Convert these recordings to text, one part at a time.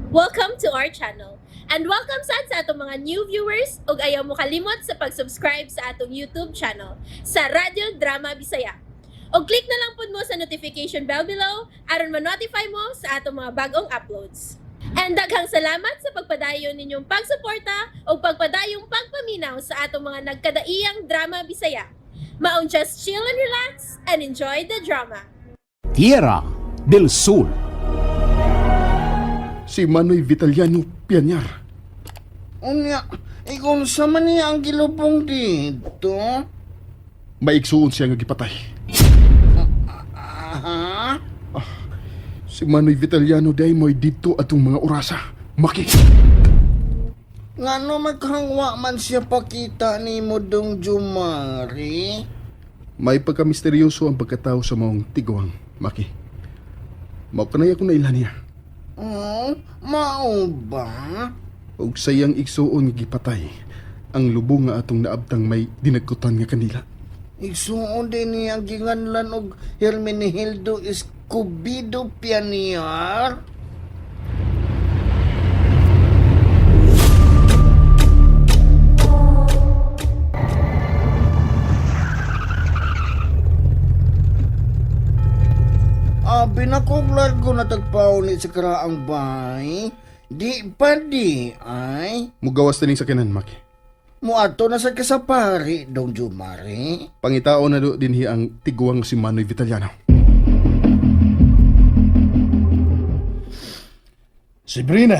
Welcome to our channel. And welcome sa atong mga new viewers ug ayaw mo kalimot sa pag-subscribe sa atong YouTube channel sa Radio Drama Bisaya. O click na lang pud mo sa notification bell below aron ma-notify mo sa atong mga bagong uploads. And daghang salamat sa pagpadayon ninyong pagsuporta o pagpadayong pagpaminaw sa atong mga nagkadaiyang Drama Bisaya. Maong just chill and relax and enjoy the drama. Tierra del Sur. Si Manoy Vitaliano Pianyar. Unya, ikon sa man niya ang gilubong dito? Maigsuon siya nga gipatay. Aha? Si Manoy Vitaliano day mo'y dito atong mga orasa. Maki. Nga no maghangwa man siya pakita ni mo dong Jumari? May pagka-misteryoso ang pagkatao sa maong tigawang. Maki. Maukanay ako na ilan niya. Oh, mao ba? Og sayang igsuon nga gipatay ang lubong nga atong naabtang may dinagkutan nga kanila. Igsuon din niya ang ginganlan og Hermenegildo Escobedo Pianyar? Abi na kong largo na tagpaunit sa karaang bahay. Di pa di ay. Mugawas taning sakinan, Maki. Muato na sa kasapari, dong Jumari. Pangitao na do dinhi ang tigawang si Manoy Vitaliano. Si Brina,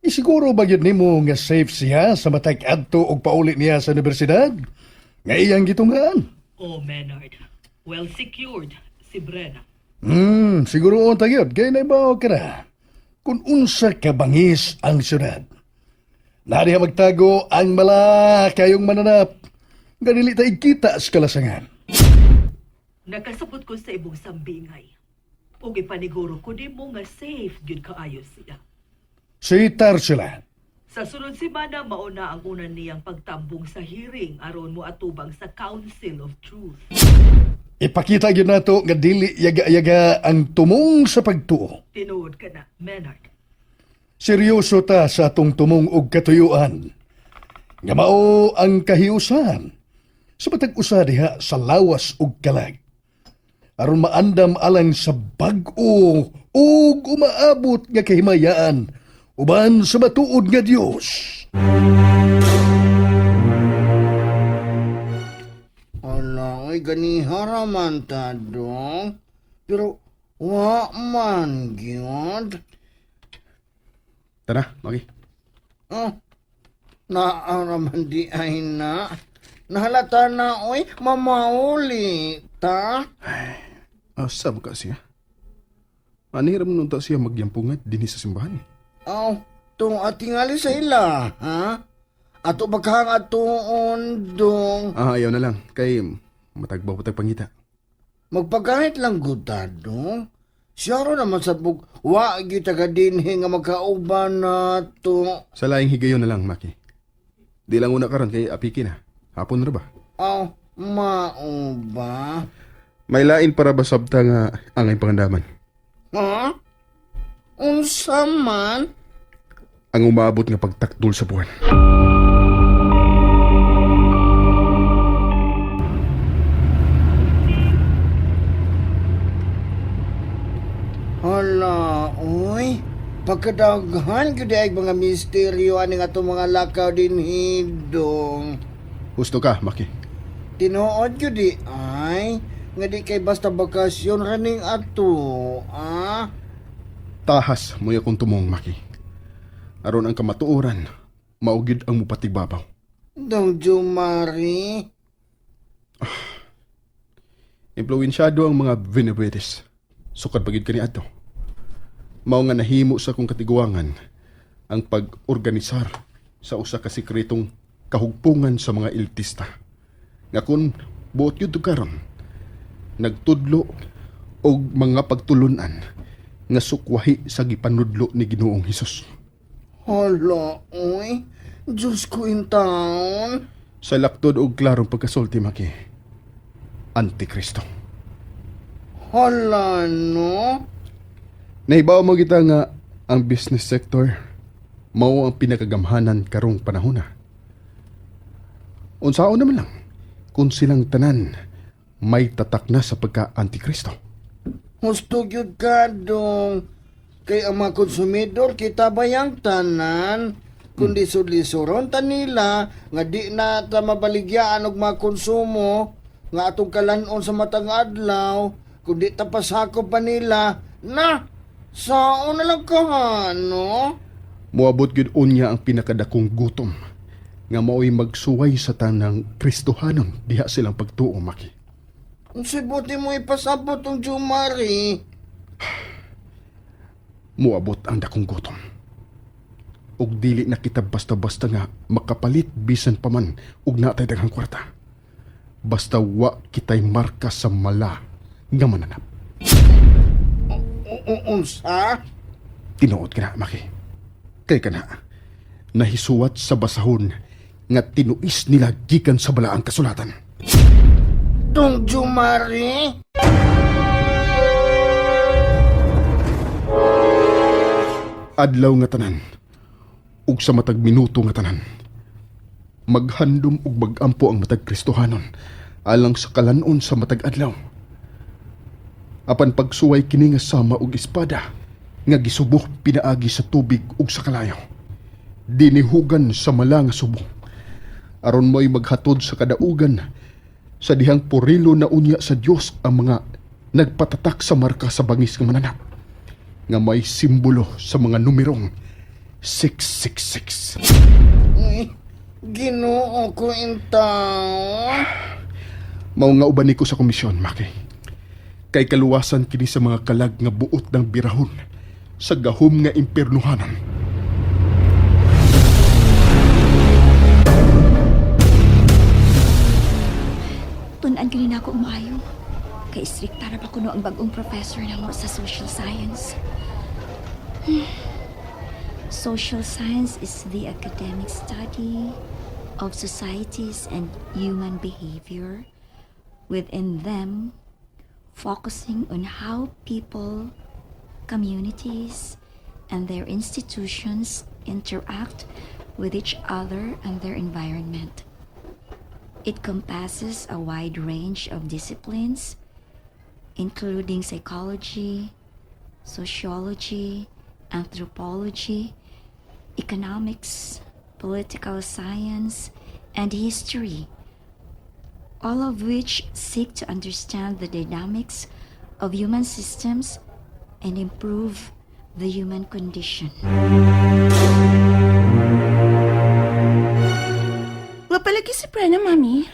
isiguro ba yun nimo nga safe siya sa matag adto og paulit niya sa universidad? Nga iyang gitunggaan? Oh, Menard. Well secured, si Brenna. Siguro on tagyod, kaya naibaw ka na. Kung unsa ka bangis ang syudad. Nariya magtago ang malakayong mananap. Nga dili tayo kita sa kalasangan. Nakasabot ko sa ibong sambingay. Ug ipaniguro ko di mo nga safe gyud kaayo siya. Si Tarsila, Sa sunod semana mauna ang una niyang pagtambong sa hearing aron mo atubang sa Council of Truth. ipakita yun nato nga dili yaga-yaga ang tumong sa pagtuo. Tinuod ka na, Menard. Seryoso ta sa atong tumong og katuyuan. Nga mao ang kahiusan sa matag usa diha sa lawas ug kalag. Aron maandam alang sa bag-o ug umaabot nga kahimayaan uban sa matuod nga Dios. Ala, ay ganihara man ta dong. Pero, wa man gyud. Tara, Maki. Oh, naaraman di ay na. Nahalata na, oy, mamauli ta. Asa ka siya? Aniram nun ta siya magyampungat dinhi sa simbahan. Aw, tong atingali sa ila, ha? Ato baghang atoon dong. Ayaw na lang. Kay matagbaw patag pangita. Magpagahit lang guta dong. Siya ro naman sa bug, wa gyud taga dinhi nga magkauban na to. Sa laing higayon na lang, Maki. Di lang una karon kay apiki na. Hapon na ba? Aw, mao ba? May lain para ba sabta nga angay pangandaman. Ha? Unsa man? Ang umaabot nga pagtakdol sa buwan. Hala, oy. Pagkadaghan gyud ay mga misteryo ani nga mga lakaw din hidong. Husto ka, Maki. Tinuod gyud di ay nga di kay basta bakasyon raning ato, ah? Tahas mo akong tumong, Maki. Aron ang kamatuoran, maugid ang mupatigbabaw. Dong Jumari. Impluwensyado ang mga Benavides. Sukad pagid kani ato. Mao nga nahimo sa kong katiguangan ang pag-organisar sa usa ka sikretong kahugpungan sa mga elitista. Nga kun buot yun karon nagtudlo og mga pagtulunan nga sukwahi sa gipanudlo ni Ginoong Hesus. Hala, oy. Diyos ko in town. Sa laktod og klarong pagkasulti, Maki, Antikristo. Hala, no? Nahibaw mo kita nga Ang business sector mao ang pinakagamhanan karong panahon na. Unsaon naman lang kung silang tanan may tatak na sa pagka-antikristo. Husto gyud ka dong. Kay ang mga konsumidor kita bayang tanan kundi sulisuron ta nila nga di na ta mabaligyaan og mga konsumo nga atong kalanon sa matang adlaw kundi ta pasakop pa nila na saon na lang ka no? Moabot gyud unya ang pinakadakong gutom nga mao'y magsuway sa tanang Kristohanon diha silang pagtuo, Maki. Kung sibuti mo ipasabot ang Jumari. Moabot ang dakong gutom. Ug dili na kita basta-basta nga makapalit bisan pa man ug natay daghang kwarta. Basta wa kitay marka sa mala nga mananap. Unsa? Tinuod ka na, Maki. Kay ka na, nahisuwat sa basahon nga tinuis nila gikan sa balaang kasulatan. Tong Jumari? Adlaw nga tanan, ug sa matag minuto nga tanan, maghandom ug magampo ang matag Kristohanon alang sa kalanon sa matag adlaw. Apan pagsuway kini nga sama og espada nga gisubo pinaagi sa tubig ug sa kalayo. Dinihugan sa mala nga subo. Aron mo'y maghatod sa kadaugan sa dihang purilo na unya sa Dios ang mga nagpatatak sa marka sa bangis nga mananap nga may simbolo sa mga numerong 666. Ay, Ginoo ko intaw. Mao nga uban ko sa komisyon, Maki. Kay kaluwasan kini sa mga kalag nga buot ng birahon sa gahom nga impiernuhanan. Tunan ganin ako umayo. Kay istrikta ra ba kuno ang bagong professor na mo sa social science. Social science is the academic study of societies and human behavior. Within them, focusing on how people, communities, and their institutions interact with each other and their environment. It compasses a wide range of disciplines, including psychology, sociology, anthropology, economics, political science, and history, all of which seek to understand the dynamics of human systems and improve the human condition. Nga palagi si Prena, Mami.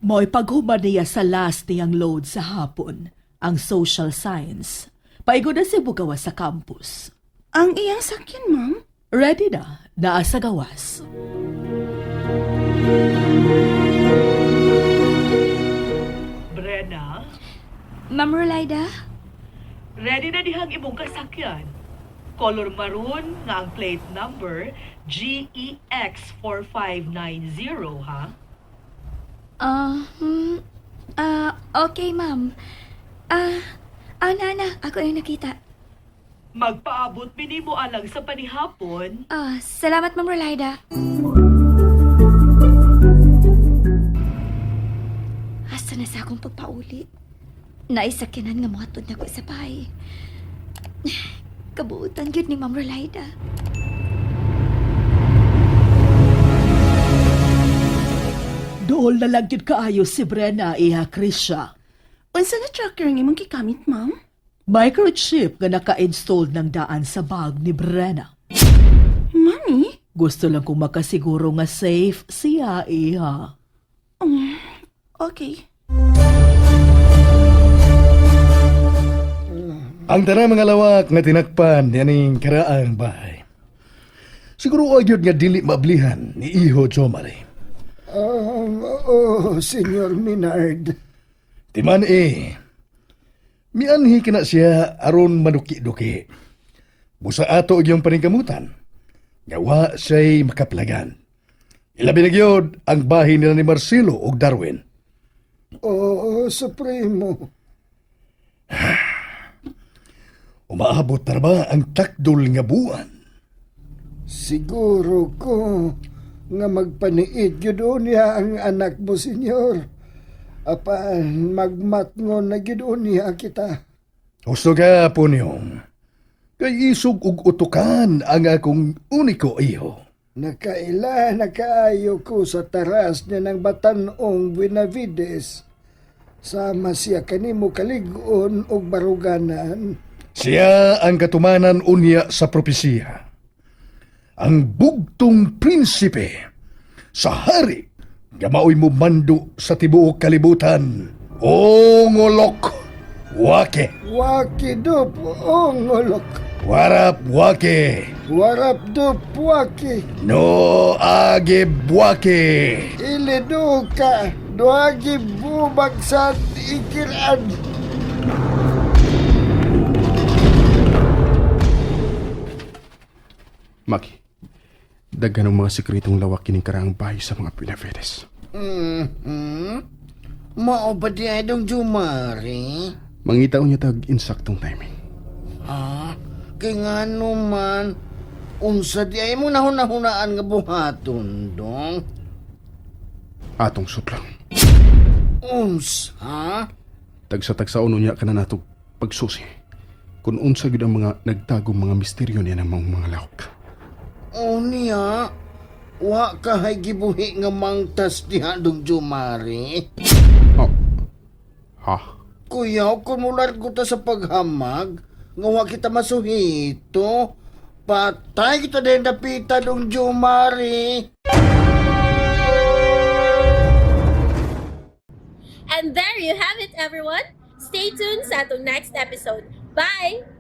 Mo'y paghubad niya sa last niyang load sa hapon, ang social science. Paigo na si Bugawa sa campus. Ang iyang sakyan, Ma'am. Ready na, naa sa gawas. Brenna, Ma'am Rolida? ready na dihang imong kasakyan. Color maroon nga ang plate number GEX4590, ha? Okay, ma'am. Nana, ako yung nakita. Magpaabot minimo alang sa panihapon. Salamat, Ma'am Rolida. Asa na sa akong pagpauli? Naisakinan nga mga tun na ko sa bahay. Kabuutan yun ni Ma'am Rolida. Dool na lang yun kaayo si Brenna, iha Krisha. Unsa na tracker ang imong gikamit, Ma'am? Microchip nga naka-install ng daan sa bag ni Brenna. Mami? Gusto lang kong makasiguro nga safe siya, iha. Okay. Ang tara mga lawak nga tinakpan yaning karaang bahay. Siguro ayod nga dili mablihan ni Iho Jomari. Senyor Minard. Timan mianhi ka na siya aron maduki-duki. Busa ato og iyong paningkamutan. Gawa siya'y makaplagan. Ilabi na gyud ang bahay nila ni Marcelo ug Darwin. Oo, Supremo. Umaabot na ba ang takdol nga buwan? Siguro ko nga magpaniid yun niya ang anak mo, senyor. Apan magmatngon na yun niya kita. Gusto ka, Punyong. Kay isog ug utukan ang akong uniko iyo. Nakaayo ko sa taras niya ng Batanong Buenavides. Sama siya kanimo kaligon og baruganan. Siya ang katumanan unya sa propesiya. Ang bugtong prinsipe sa hari nga maoy mo mando sa tibuok kalibutan. Ongolok wake. Waki dup ongolok. Warap wake. Warap dup waki. No age wake. Ilido ka. Duagi bubag sa ikiran. Maki, daghan ang mga sikretong lawak kining karaang bahay sa mga Benavides. Mao ba di ay dong Jumari? Mangitaw niya tag insaktong timing. Kay nga naman, unsa di ay mo nahunahunaan nga buhaton dong? Atong sutlang. Unsa? Tagsa-tagsaon niya ka na natog pagsusi. Kung unsa gyud ang mga nagtagong mga misteryo niya ng mga lawak. O niya, wa kahay gibuhi nga mangtas diha dong Jumari. Oh. Ha? Kuya, kung mular ko ta sa paghamag, nga wa kita masuhito, patay kita din napita dong Jumari. And there you have it, everyone. Stay tuned sa atong next episode. Bye!